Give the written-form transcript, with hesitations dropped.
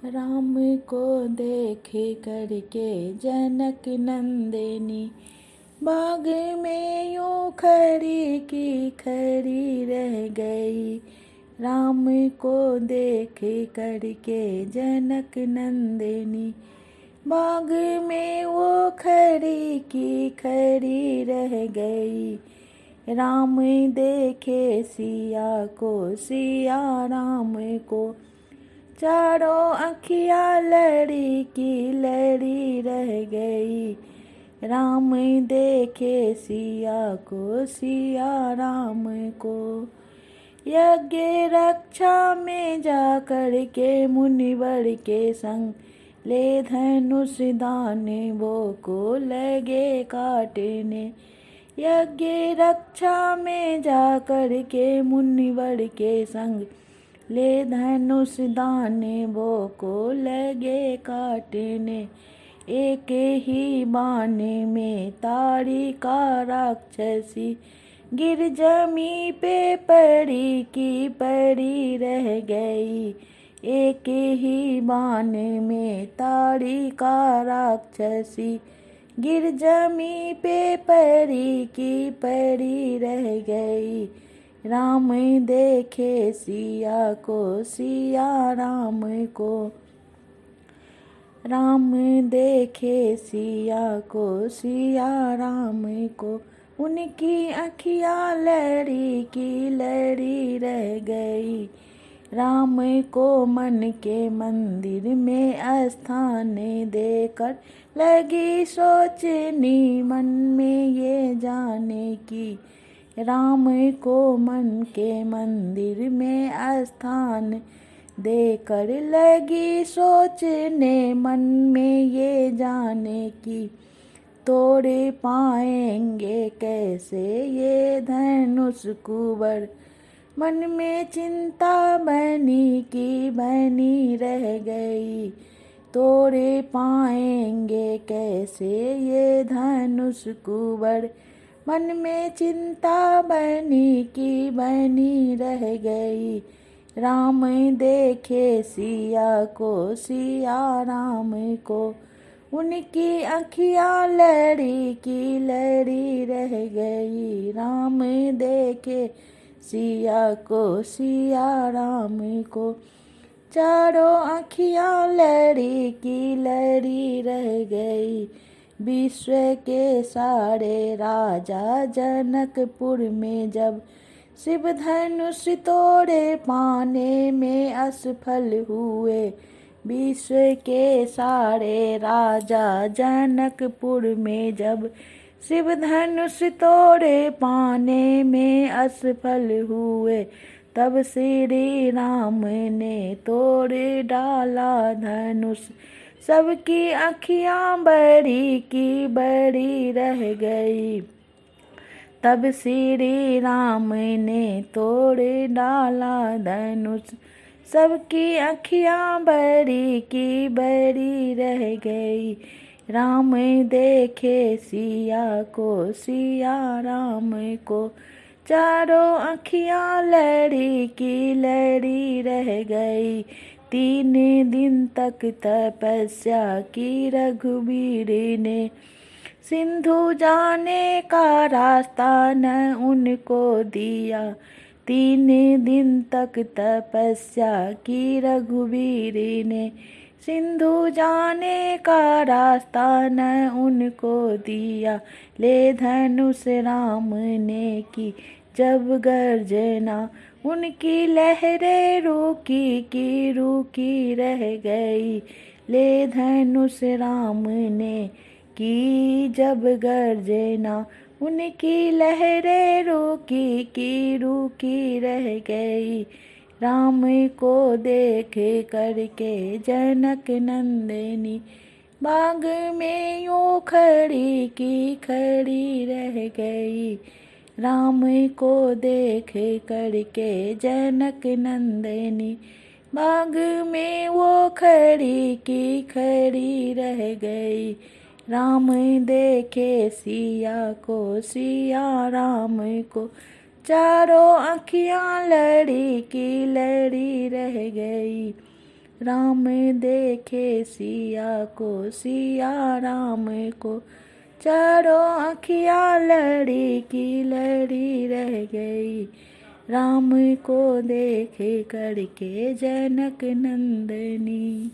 राम को देख करके जनक नंदिनी बाग में यूं खड़ी की खड़ी रह गई। राम को देख करके जनक नंदिनी बाग में वो खड़ी की खड़ी रह गई। राम देखे सिया को सिया राम को चारों अखियाँ लड़ी की लड़ी रह गई। राम देखे सिया को सिया राम को यज्ञ रक्षा में जा कर के मुनिवर के संग ले धनुष दाने वो को लगे काटने। यज्ञ रक्षा में जा कर के मुनिवर के संग ले धनुष दाने वो को लगे काटने। एक ही बाने में ताड़ी का राक्षसी गिर जमी पे पड़ी की पड़ी रह गई। एक ही बाने में ताड़ी का राक्षसी गिर जमी पे पड़ी की पड़ी रह गई। राम देखे सिया को सिया राम को राम देखे सिया को सिया राम को उनकी अखियाँ लड़ी की लड़ी रह गई। राम को मन के मंदिर में स्थान देकर लगी सोचनी मन में ये जाने की। राम को मन के मंदिर में स्थान देकर लगी सोचने मन में ये जाने की। तोड़ पाएंगे कैसे ये धनुष कुंवर मन में चिंता बनी की बनी रह गई। तोड़ पाएंगे कैसे ये धनुष कुंवर मन में चिंता बनी की बनी रह गई। राम देखे सिया को सिया राम को उनकी अखियाँ लड़ी की लड़ी रह गई। राम देखे सिया को सिया राम को चारों अखियाँ लड़ी की लड़ी रह गई। विश्व के सारे राजा जनकपुर में जब शिव धनुष तोड़े पाने में असफल हुए। विश्व के सारे राजा जनकपुर में जब शिव धनुष तोड़े पाने में असफल हुए। तब श्री राम ने तोड़ डाला धनुष सबकी अखियाँ बड़ी की बड़ी रह गई। तब श्री राम ने तोड़ डाला धनुष सबकी अखियाँ बड़ी की बड़ी रह गई। राम देखे सिया को सिया राम को चारों अखियाँ लड़ी की लड़ी रह गई। 3 दिन तक तपस्या की रघुवीर ने सिंधु जाने का रास्ता न उनको दिया। 3 दिन तक तपस्या की रघुवीर ने सिंधु जाने का रास्ता न उनको दिया। ले धनुष राम ने की जब गर्जना उनकी लहरें रूकी की रूकी रह गई। ले धनुष राम ने की जब गर्जना उनकी लहरें रूकी की रूकी रह गई। राम को देख करके जनक नंदिनी बाग में यूं खड़ी की खड़ी रह गई। राम को देख करके जनक नंदिनी बाग में वो खड़ी की खड़ी रह गई। राम देखे सिया को सिया राम को चारों अखियाँ लड़ी की लड़ी रह गई। राम देखे सिया को, सिया राम को, चारों अखियाँ लड़ी की लड़ी रह गई। राम को देखे करके जनक नंदनी।